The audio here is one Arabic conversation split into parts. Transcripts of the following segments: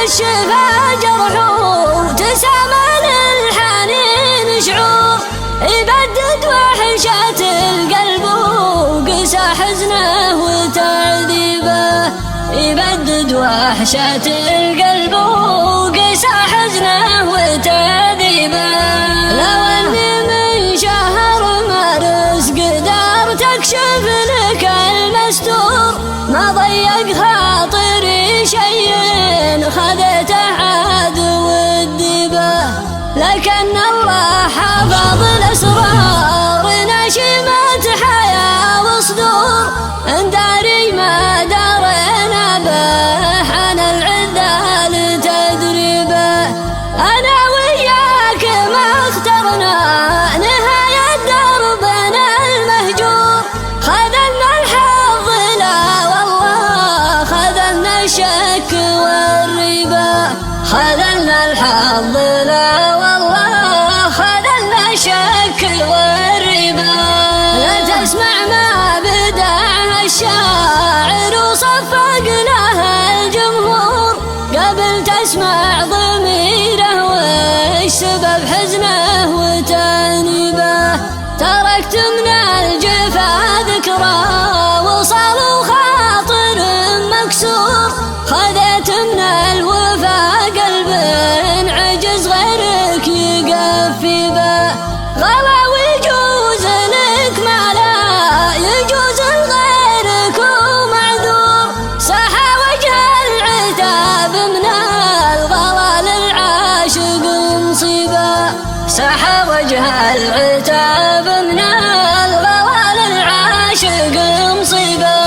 الشفا جرحه تسامى للحنين شعور يبدد وحشة القلب وقسى حزنه وتعذيبه يبدد وحشة القلب وقسى حزنه وتعذيبه لو اني من شهر مارس قدرت اكشف لك المستور ما ضيق خاطري شيء خذته عاد والدبه لكن الله حفظ الاسرار نشمت حياه وصدور انداري ما دارنا به عن العذال تدريبه انا وياك ما اخترنا نهايه دربنا المهجور خذلنا الحظ لا والله خذلنا الشك والريبه خذلنا الحظ لا والله خذلنا الشك والريبه لا تسمع ما بدع الشاعر وصفق له الجمهور قبل تسمع ضميره وش سبب حزنه وتأنيبه تركت من الجفا ذكرى وصال وخاطر مكسور خذيت من الوفا قلب عجز غيرك يقفي به غلا ويجوز لك ما لا يجوز لغيرك ومعذور سحى وجه العتاب من الغلا للعاشق مصيبه سحى وجه العتاب من الغلا للعاشق مصيبه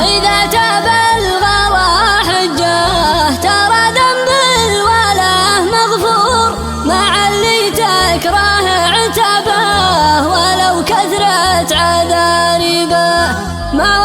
إذا تاب الغلا حجه ترى ذنب الوله مغفور مع اللي تكره عتابه ولو كثرت عذاريبه ما